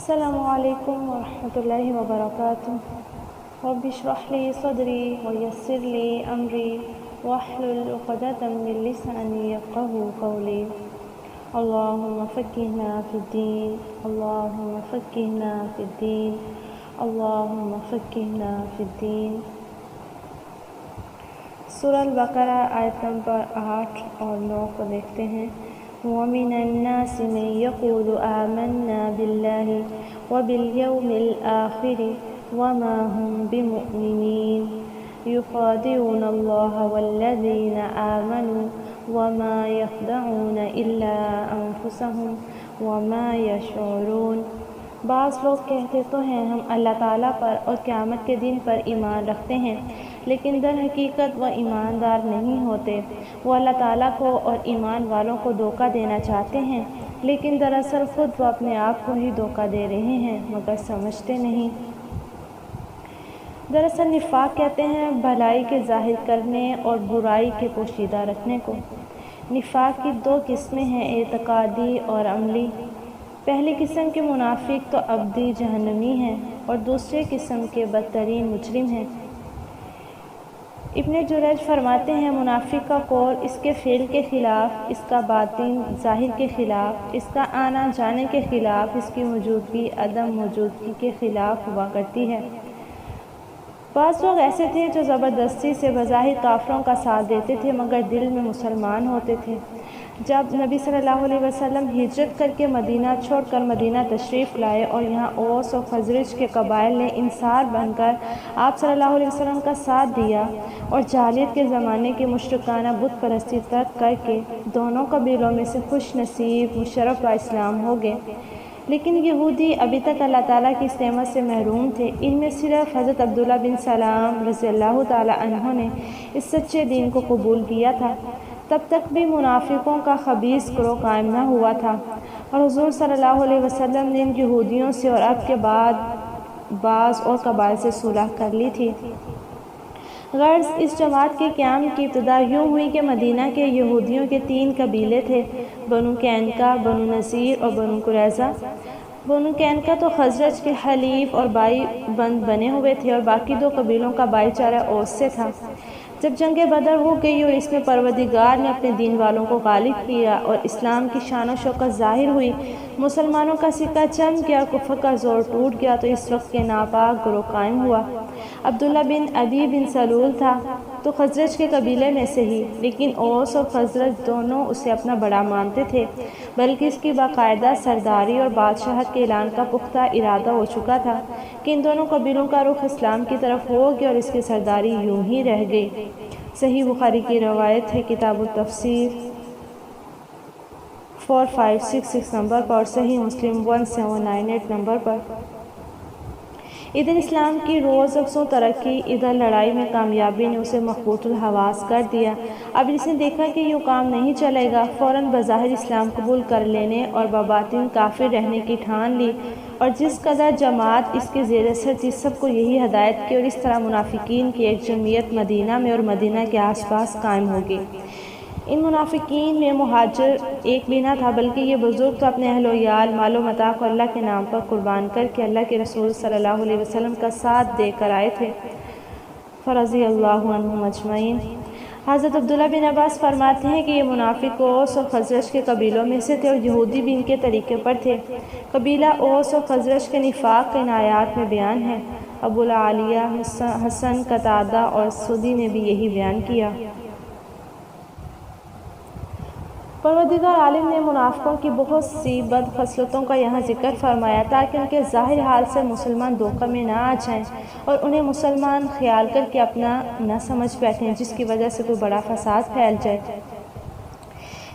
السلام علیکم ورحمۃ اللہ وبرکاتہ۔ رب اشرح لی صدری ویسر لی امری واحلل عقدۃ من لسانی یفقہوا قولی۔ اللہم فقہنا فی الدین، اللہم فقہنا فی الدین، اللہم فقہنا فی الدین۔ سورہ البقرہ آیت نمبر 8 اور 9 کو دیکھتے ہیں۔ وَمِنَ النَّاسِ مَن يَقُولُ آمَنَّا بِاللَّهِ وَبِالْيَوْمِ الْآخِرِ وَمَا هُم بِمُؤْمِنِينَ يُخَادِعُونَ اللَّهَ وَالَّذِينَ آمَنُوا وَمَا يَخْدَعُونَ إِلَّا أَنفُسَهُمْ وَمَا يَشْعُرُونَ۔ بعض لوگ کہتے تو ہیں ہم اللہ تعالیٰ پر اور قیامت کے دن پر ایمان رکھتے ہیں، لیکن در حقیقت وہ ایماندار نہیں ہوتے۔ وہ اللہ تعالیٰ کو اور ایمان والوں کو دھوکہ دینا چاہتے ہیں، لیکن دراصل خود وہ اپنے آپ کو ہی دھوکہ دے رہے ہیں مگر سمجھتے نہیں۔ دراصل نفاق کہتے ہیں بھلائی کے ظاہر کرنے اور برائی کے پوشیدہ رکھنے کو۔ نفاق کی 2 قسمیں ہیں، اعتقادی اور عملی۔ پہلی قسم کے منافق تو ابدی جہنمی ہیں اور دوسری قسم کے بدترین مجرم ہیں۔ ابن جریج فرماتے ہیں منافق کا قول اس کے فعل کے خلاف، اس کا باطن ظاہر کے خلاف، اس کا آنا جانے کے خلاف، اس کی موجودگی عدم موجودگی کے خلاف ہوا کرتی ہے۔ بعض لوگ ایسے تھے جو زبردستی سے بظاہر کافروں کا ساتھ دیتے تھے مگر دل میں مسلمان ہوتے تھے۔ جب نبی صلی اللہ علیہ وسلم ہجرت کر کے مدینہ چھوڑ کر مدینہ تشریف لائے اور یہاں اوس اور خزرج کے قبائل نے انصار بن کر آپ صلی اللہ علیہ وسلم کا ساتھ دیا اور جاہلیت کے زمانے کی مشرکانہ بت پرستی ترک کر کے دونوں قبیلوں میں سے خوش نصیب مشرف و اسلام ہو گئے، لیکن یہودی ابھی تک اللہ تعالیٰ کی اس نعمت سے محروم تھے۔ ان میں صرف حضرت عبداللہ بن سلام رضی اللہ تعالیٰ عنہ نے اس سچے دین کو قبول کیا تھا۔ تب تک بھی منافقوں کا خبیث گروہ قائم نہ ہوا تھا اور حضور صلی اللہ علیہ وسلم نے ان یہودیوں سے اور اب کے بعد بعض اور قبائل سے صلح کر لی تھی۔ غرض اس جماعت کے قیام کی ابتدا یوں ہوئی کہ مدینہ کے یہودیوں کے 3 قبیلے تھے، بنو قینقاع، بنو نذیر اور بنو قریظہ۔ بنو قینقاع تو خزرج کے حلیف اور بائی بند بنے ہوئے تھے اور باقی 2 قبیلوں کا بھائی چارہ اوس سے تھا۔ جب جنگ بدر ہو گئی اور اس میں پروردگار نے اپنے دین والوں کو غالب کیا اور اسلام کی شان و شوکت ظاہر ہوئی، مسلمانوں کا سکہ چمک گیا، کفر کا زور ٹوٹ گیا، تو اس وقت کے ناپاک گروہ قائم ہوا۔ عبداللہ بن ابی بن سلول تھا تو خزرج کے قبیلے میں سے ہی، لیکن اوس اور خزرج دونوں اسے اپنا بڑا مانتے تھے، بلکہ اس کی باقاعدہ سرداری اور بادشاہت کے اعلان کا پختہ ارادہ ہو چکا تھا کہ ان دونوں قبیلوں کا رخ اسلام کی طرف ہو گیا اور اس کی سرداری یوں ہی رہ گئی۔ صحیح بخاری کی روایت ہے، کتاب التفسیر 4566 نمبر پر اور صحیح مسلم 1798 نمبر پر۔ ادھر اسلام کی روز افزوں ترقی، ادھر لڑائی میں کامیابی نے اسے مخبوط الحواس کر دیا۔ اب اس نے دیکھا کہ یہ کام نہیں چلے گا، فوراً بظاہر اسلام قبول کر لینے اور بباطن کافر رہنے کی ٹھان لی، اور جس قدر جماعت اس کے زیر اثر تھی سب کو یہی ہدایت کی، اور اس طرح منافقین کی ایک جمعیت مدینہ میں اور مدینہ کے آس پاس قائم ہو گئی۔ ان منافقین میں مہاجر ایک بھی نہ تھا، بلکہ یہ بزرگ تو اپنے اہل و عیال، مال و متاع کو اللہ کے نام پر قربان کر کے اللہ کے رسول صلی اللہ علیہ وسلم کا ساتھ دے کر آئے تھے، فرضی اللہ عنہم اجمعین۔ حضرت عبداللہ بن عباس فرماتے ہیں کہ یہ منافق اوس اور خزرج کے قبیلوں میں سے تھے اور یہودی بھی ان کے طریقے پر تھے۔ قبیلہ اوس اور خزرج کے نفاق ان آیات میں بیان ہے۔ ابو العالیہ، حسن، قتادہ اور سدی نے بھی یہی بیان کیا۔ پروردگار عالم نے منافقوں کی بہت سی بد خصلتوں کا یہاں ذکر فرمایا تاکہ ان کے ظاہر حال سے مسلمان دھوکہ میں نہ آ جائیں اور انہیں مسلمان خیال کر کے اپنا نہ سمجھ بیٹھیں، جس کی وجہ سے کوئی بڑا فساد پھیل جائے۔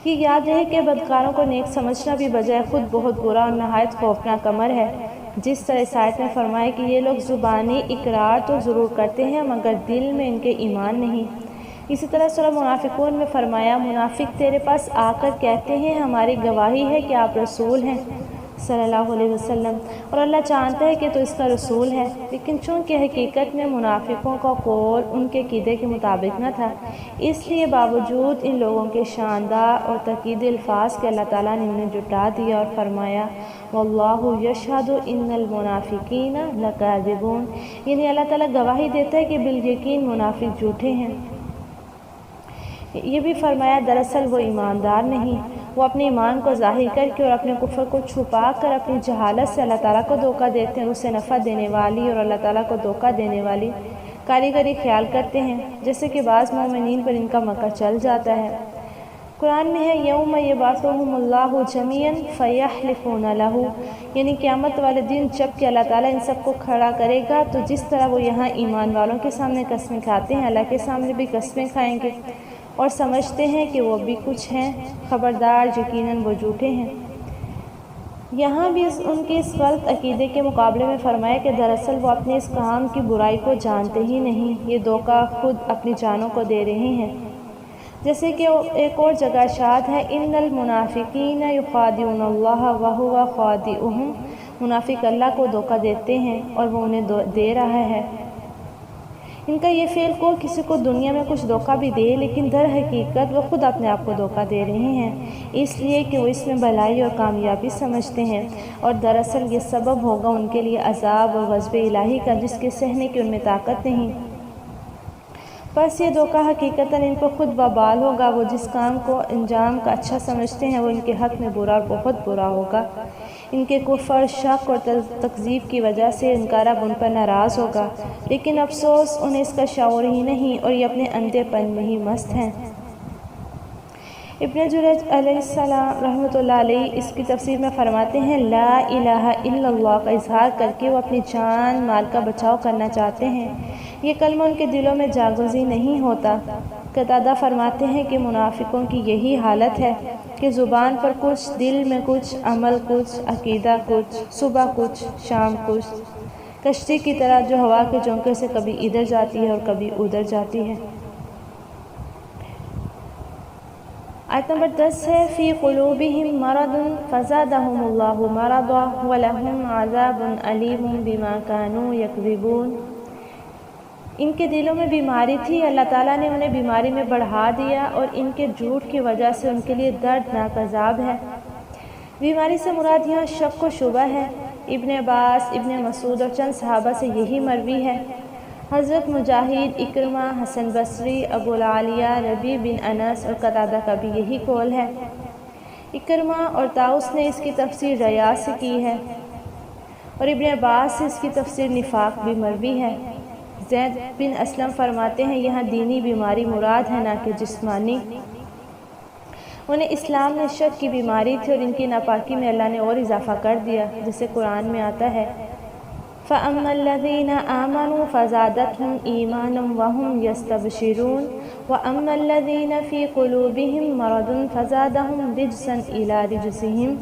یہ یاد رہے کہ بدکاروں کو نیک سمجھنا بھی بجائے خود بہت برا اور نہایت خوفناک امر ہے، جس طرح اس آیت میں فرمایا کہ یہ لوگ زبانی اقرار تو ضرور کرتے ہیں مگر دل میں ان کے ایمان نہیں۔ اسی طرح سورہ منافقون میں فرمایا منافق تیرے پاس آ کر کہتے ہیں ہماری گواہی ہے کہ آپ رسول ہیں، صلی اللہ علیہ وسلم، اور اللہ جانتا ہے کہ تو اس کا رسول ہے، لیکن چونکہ حقیقت میں منافقوں کا قول ان کے عقیدے کے مطابق نہ تھا، اس لیے باوجود ان لوگوں کے شاندار اور تاکید الفاظ کے اللہ تعالیٰ نے انہیں جھٹلا دیا اور فرمایا واللہ یشہد ان المنافقین لکاذبون، یعنی اللہ تعالیٰ گواہی دیتا ہے کہ بالیقین منافق جھوٹے ہیں۔ یہ بھی فرمایا دراصل وہ ایماندار نہیں، وہ اپنے ایمان کو ظاہر کر کے اور اپنے کفر کو چھپا کر اپنی جہالت سے اللہ تعالیٰ کو دھوکہ دیتے ہیں، اسے نفع دینے والی اور اللہ تعالیٰ کو دھوکہ دینے والی کاریگری خیال کرتے ہیں، جیسے کہ بعض مومنین پر ان کا مکر چل جاتا ہے۔ قرآن میں ہے یوم یبعثہم اللہ جمیعا فیحلفون لہ، یعنی قیامت والے دن جب کہ اللہ تعالیٰ ان سب کو کھڑا کرے گا تو جس طرح وہ یہاں ایمان والوں کے سامنے قسمیں کھاتے ہیں، اللہ کے سامنے بھی قسمیں کھائیں گے اور سمجھتے ہیں کہ وہ بھی کچھ ہیں، خبردار یقیناً وہ جھوٹے ہیں۔ یہاں بھی ان کے اس غلط عقیدے کے مقابلے میں فرمایا کہ دراصل وہ اپنے اس کام کی برائی کو جانتے ہی نہیں، یہ دھوکہ خود اپنی جانوں کو دے رہے ہیں، جیسے کہ ایک اور جگہ ارشاد ہے ان المنافقین یخادعون اللہ وہو خادعہم، منافق اللہ کو دھوکہ دیتے ہیں اور وہ انہیں دے رہا ہے۔ ان کا یہ فعل کو کسی کو دنیا میں کچھ دھوکہ بھی دے، لیکن در حقیقت وہ خود اپنے آپ کو دھوکہ دے رہے ہیں، اس لیے کہ وہ اس میں بھلائی اور کامیابی سمجھتے ہیں، اور دراصل یہ سبب ہوگا ان کے لیے عذاب اور غضب الہی کا جس کے سہنے کی ان میں طاقت نہیں۔ بس یہ دھوکہ حقیقتاً ان پر خود وبال ہوگا، وہ جس کام کو انجام کا اچھا سمجھتے ہیں وہ ان کے حق میں برا اور بہت برا ہوگا۔ ان کے کفر، شک اور تکذیب کی وجہ سے ان کا رب ان پر ناراض ہوگا، لیکن افسوس انہیں اس کا شعور ہی نہیں اور یہ اپنے اندھے پن میں ہی مست ہیں۔ ابن جریج علیہ السلام رحمۃ اللہ علیہ اس کی تفسیر میں فرماتے ہیں لا الہ الا اللہ کا اظہار کر کے وہ اپنی جان مال کا بچاؤ کرنا چاہتے ہیں، یہ کلمہ ان کے دلوں میں جاگزی نہیں ہوتا۔ قتادہ فرماتے ہیں کہ منافقوں کی یہی حالت ہے کہ زبان پر کچھ، دل میں کچھ، عمل کچھ، عقیدہ کچھ، صبح کچھ، شام کچھ، کشتی کی طرح جو ہوا کے جھونکے سے کبھی ادھر جاتی ہے اور کبھی ادھر جاتی ہے۔ آیت نمبر 10 ہے فی قلوبہم مرض فزادہم اللہ مرضا ولہم عذاب علیم بما کانوا یکذبون، ان کے دلوں میں بیماری تھی، اللہ تعالیٰ نے انہیں بیماری میں بڑھا دیا اور ان کے جھوٹ کی وجہ سے ان کے لیے دردناک عذاب ہے۔ بیماری سے مراد یہاں شک و شبہ ہے۔ ابن عباس، ابن مسعود اور چند صحابہ سے یہی مروی ہے۔ حضرت مجاہد، اکرمہ، حسن بصری، ابو العالیہ، ربیع بن انس اور قتادہ کا بھی یہی قول ہے۔ اکرمہ اور طاؤس نے اس کی تفسیر ریا سے کی ہے اور ابن عباس سے اس کی تفسیر نفاق بھی مروی ہے۔ زید بن اسلم فرماتے ہیں یہاں دینی بیماری مراد ہے نہ کہ جسمانی۔ انہیں اسلام میں شک کی بیماری تھی اور ان کی ناپاکی میں اللہ نے اور اضافہ کر دیا، جسے قرآن میں آتا ہے فَأَمَّا الَّذِينَ آمَنُوا فَزَادَتْهُمْ إِيمَانًا وَهُمْ يَسْتَبْشِرُونَ وَأَمَّا الَّذِينَ فِي قُلُوبِهِمْ مَرَضٌ فَزَادَهُمْ رِجْسًا إِلَىٰ رِجْسِهِمْ۔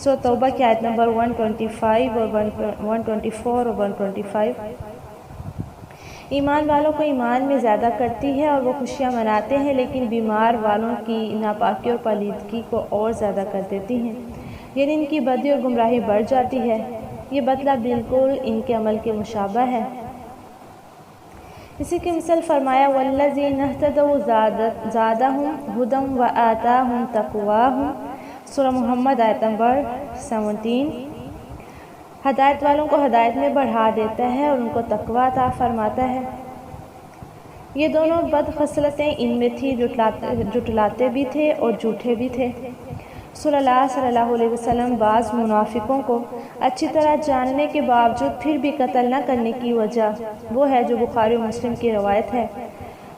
سورۃ توبہ کی آیت نمبر 125 اور 124 اور 125۔ ایمان والوں کو ایمان میں زیادہ کرتی ہے اور وہ خوشیاں مناتے ہیں، لیکن بیمار والوں کی ناپاکی اور پلیدگی کو اور زیادہ کر دیتی ہیں، یعنی ان کی بدی اور گمراہی بڑھ جاتی ہے۔ یہ بدلہ بالکل ان کے عمل کے مشابہ ہے۔ اسی کی مثال فرمایا وَالَّذِينَ اهْتَدَوْا زَادَهُمْ هُدًى وَآتَاهُمْ تَقْوَاهُمْ، سورہ محمد آیت نمبر 17۔ ہدایت والوں کو ہدایت میں بڑھا دیتا ہے اور ان کو تقویٰ عطا فرماتا ہے۔ یہ دونوں بد خصلتیں ان میں تھی، جھٹلاتے بھی تھے اور جھوٹے بھی تھے۔ رسول اللہ صلی اللہ علیہ وسلم بعض منافقوں کو اچھی طرح جاننے کے باوجود پھر بھی قتل نہ کرنے کی وجہ وہ ہے جو بخاری و مسلم کی روایت ہے۔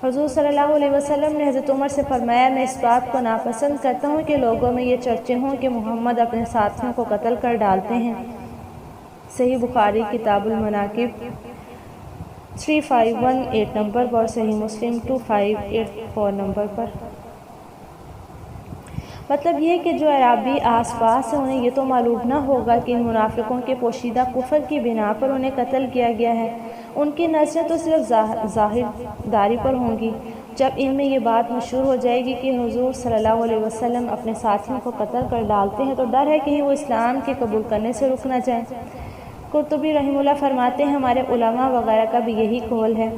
حضور صلی اللہ علیہ وسلم نے حضرت عمر سے فرمایا میں اس بات کو ناپسند کرتا ہوں کہ لوگوں میں یہ چرچے ہوں کہ محمد اپنے ساتھیوں کو قتل کر ڈالتے ہیں۔ صحیح بخاری کتاب المناقب 3518 نمبر پر اور صحیح مسلم 2584 نمبر پر۔ مطلب یہ کہ جو عرابی آس پاس ہیں انہیں یہ تو معلوم نہ ہوگا کہ ان منافقوں کے پوشیدہ کفر کی بنا پر انہیں قتل کیا گیا ہے، ان کی نظریں تو صرف ظاہر داری پر ہوں گی، جب ان میں یہ بات مشہور ہو جائے گی کہ حضور صلی اللہ علیہ وسلم اپنے ساتھیوں کو قتل کر ڈالتے ہیں تو ڈر ہے کہ وہ اسلام کے قبول کرنے سے رک نہ جائیں۔ قرطبی رحمہ اللہ فرماتے ہیں ہمارے علماء وغیرہ کا بھی یہی قول ہے۔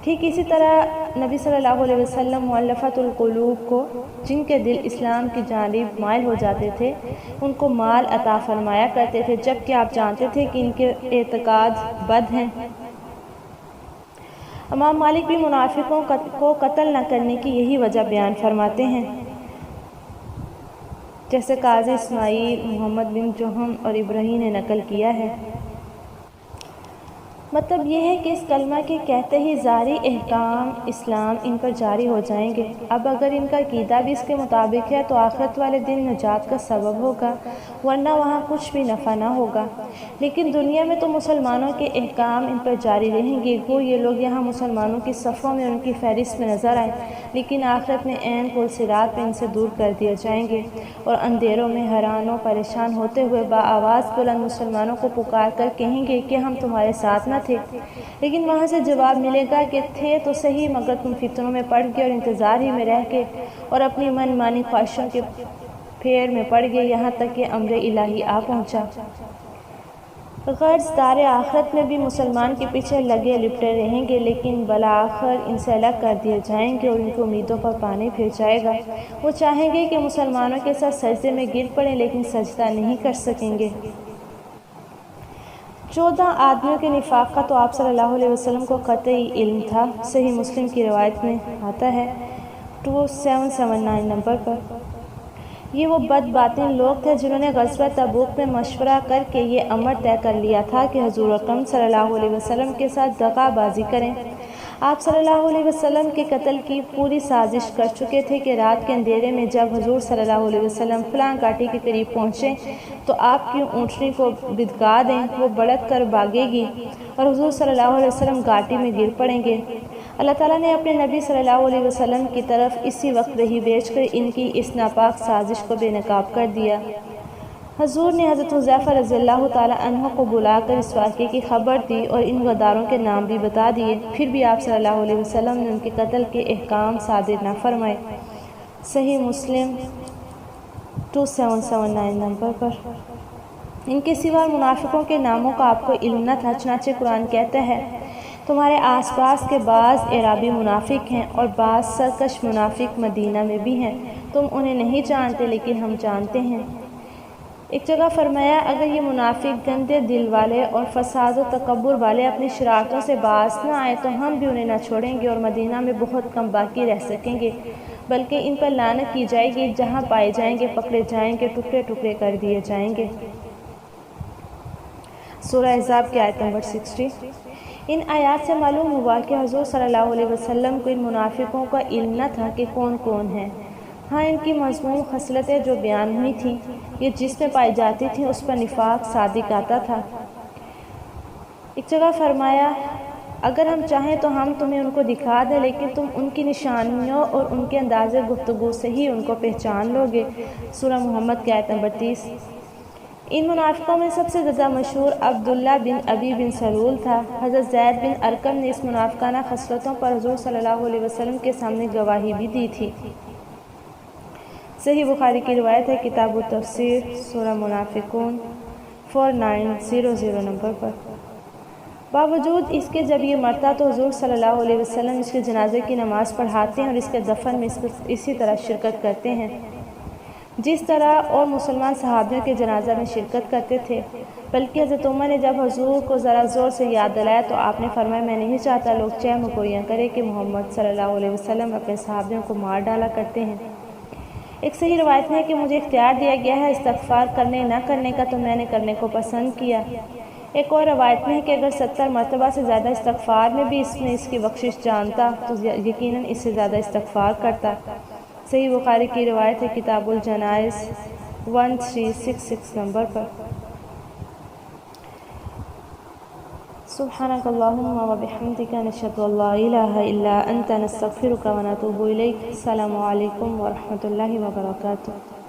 ٹھیک اسی طرح نبی صلی اللہ علیہ وسلم مؤلفۃ القلوب کو، جن کے دل اسلام کی جانب مائل ہو جاتے تھے، ان کو مال عطا فرمایا کرتے تھے، جبکہ آپ جانتے تھے کہ ان کے اعتقاد بد ہیں۔ امام مالک بھی منافقوں کو قتل نہ کرنے کی یہی وجہ بیان فرماتے ہیں، جیسے قاضی اسماعیل، محمد بن جہم اور ابراہیم نے نقل کیا ہے۔ مطلب یہ ہے کہ اس کلمہ کے کہتے ہی ظاہری احکام اسلام ان پر جاری ہو جائیں گے۔ اب اگر ان کا عقیدہ بھی اس کے مطابق ہے تو آخرت والے دن نجات کا سبب ہوگا، ورنہ وہاں کچھ بھی نفع نہ ہوگا۔ لیکن دنیا میں تو مسلمانوں کے احکام ان پر جاری رہیں گے، گو یہ لوگ یہاں مسلمانوں کی صفوں میں ان کی فہرست میں نظر آئیں، لیکن آخرت میں عین پل صراط پہ ان سے دور کر دیے جائیں گے، اور اندھیروں میں حیران و پریشان ہوتے ہوئے بآواز بلند مسلمانوں کو پکار کر کہیں گے کہ ہم تمہارے ساتھ نہ تھے، لیکن وہاں سے جواب ملے گا کہ تھے تو صحیح، مگر تم فتنوں میں پڑ گئے اور انتظار ہی میں رہ گئے اور اپنی من مانی خواہشوں کے پھیر میں پڑ گئے، یہاں تک کہ امر الہی آ پہنچا۔ غرض دار آخرت میں بھی مسلمان کے پیچھے لگے لپٹے رہیں گے، لیکن بالآخر ان سے الگ کر دیے جائیں گے اور ان کی امیدوں پر پانی پھر جائے گا۔ وہ چاہیں گے کہ مسلمانوں کے ساتھ سجدے میں گر پڑیں، لیکن سجدہ نہیں کر سکیں گے۔ 14 آدمیوں کے نفاق کا تو آپ صلی اللہ علیہ وسلم کو قطعی علم تھا۔ صحیح مسلم کی روایت میں آتا ہے 2779 نمبر پر۔ یہ وہ بد باطن لوگ تھے جنہوں نے غزوہ تبوک میں مشورہ کر کے یہ امر طے کر لیا تھا کہ حضور اکرم صلی اللہ علیہ وسلم کے ساتھ دغا بازی کریں۔ آپ صلی اللہ علیہ وسلم کے قتل کی پوری سازش کر چکے تھے کہ رات کے اندھیرے میں جب حضور صلی اللہ علیہ وسلم فلاں گھاٹی کے قریب پہنچیں تو آپ کی اونٹنی کو بدکا دیں، وہ بڑک کر بھاگے گی اور حضور صلی اللہ علیہ وسلم گھاٹی میں گر پڑیں گے۔ اللہ تعالیٰ نے اپنے نبی صلی اللہ علیہ وسلم کی طرف اسی وقت وحی بھیج کر ان کی اس ناپاک سازش کو بے نقاب کر دیا۔ حضور نے حضرت حذیفہ رضی اللہ تعالیٰ عنہ کو بلا کر اس واقعے کی خبر دی اور ان غداروں کے نام بھی بتا دیے، پھر بھی آپ صلی اللہ علیہ وسلم نے ان کے قتل کے احکام صادر نہ فرمائے۔ صحیح مسلم 2779 نمبر پر۔ ان کے سوا منافقوں کے ناموں کا آپ کو علم نہ تھا، چنانچہ قرآن کہتا ہے تمہارے آس پاس کے بعض اعرابی منافق ہیں اور بعض سرکش منافق مدینہ میں بھی ہیں، تم انہیں نہیں جانتے لیکن ہم جانتے ہیں۔ ایک جگہ فرمایا اگر یہ منافق گندے دل والے اور فساد و تکبر والے اپنی شرارتوں سے باز نہ آئے تو ہم بھی انہیں نہ چھوڑیں گے اور مدینہ میں بہت کم باقی رہ سکیں گے، بلکہ ان پر لعنت کی جائے گی، جہاں پائے جائیں گے پکڑے جائیں گے، ٹکڑے ٹکڑے کر دیے جائیں گے۔ سورہ احزاب کی آیت نمبر 60۔ ان آیات سے معلوم ہوا کہ حضور صلی اللہ علیہ وسلم کو ان منافقوں کا علم نہ تھا کہ کون کون ہیں۔ ہاں ان کی مذموم خصلتیں جو بیان ہوئی تھیں، یہ جس میں پائی جاتی تھیں اس پر نفاق صادق آتا تھا۔ ایک جگہ فرمایا اگر ہم چاہیں تو ہم تمہیں ان کو دکھا دیں، لیکن تم ان کی نشانیوں اور ان کے انداز گفتگو سے ہی ان کو پہچان لوگے۔ سورہ محمد کی آیت نمبر 30۔ ان منافقوں میں سب سے زیادہ مشہور عبداللہ بن ابی بن سلول تھا۔ حضرت زید بن ارقم نے اس منافقانہ خصلتوں پر حضور صلی اللہ علیہ وسلم کے سامنے گواہی بھی دی تھی۔ صحیح بخاری کی روایت ہے کتاب التفسیر سورہ منافقون 4900 نمبر پر۔ باوجود اس کے جب یہ مرتا تو حضور صلی اللہ علیہ وسلم اس کے جنازے کی نماز پڑھاتے ہیں اور اس کے دفن میں اسی طرح شرکت کرتے ہیں جس طرح اور مسلمان صحابیوں کے جنازہ میں شرکت کرتے تھے، بلکہ حضرت عمر نے جب حضور کو ذرا زور سے یاد دلایا تو آپ نے فرمایا میں نہیں چاہتا لوگ چہم گوئیاں کریں کہ محمد صلی اللہ علیہ وسلم اپنے صحابیوں کو مار ڈالا کرتے ہیں۔ ایک صحیح روایت میں ہے کہ مجھے اختیار دیا گیا ہے استغفار کرنے نہ کرنے کا تو میں نے کرنے کو پسند کیا۔ ایک اور روایت میں ہے کہ اگر 70 مرتبہ سے زیادہ استغفار میں بھی اس کی بخشش جانتا تو یقیناً اس سے زیادہ استغفار کرتا۔ صحیح بخاری کی روایت ہے کتاب الجنائز 1366 نمبر پر۔ سبحانک اللہم و بحمدک نشہد ان لا الہ الا انت نستغفرک و نتوب الیک۔ السلام علیکم ورحمۃ اللہ وبرکاتہ۔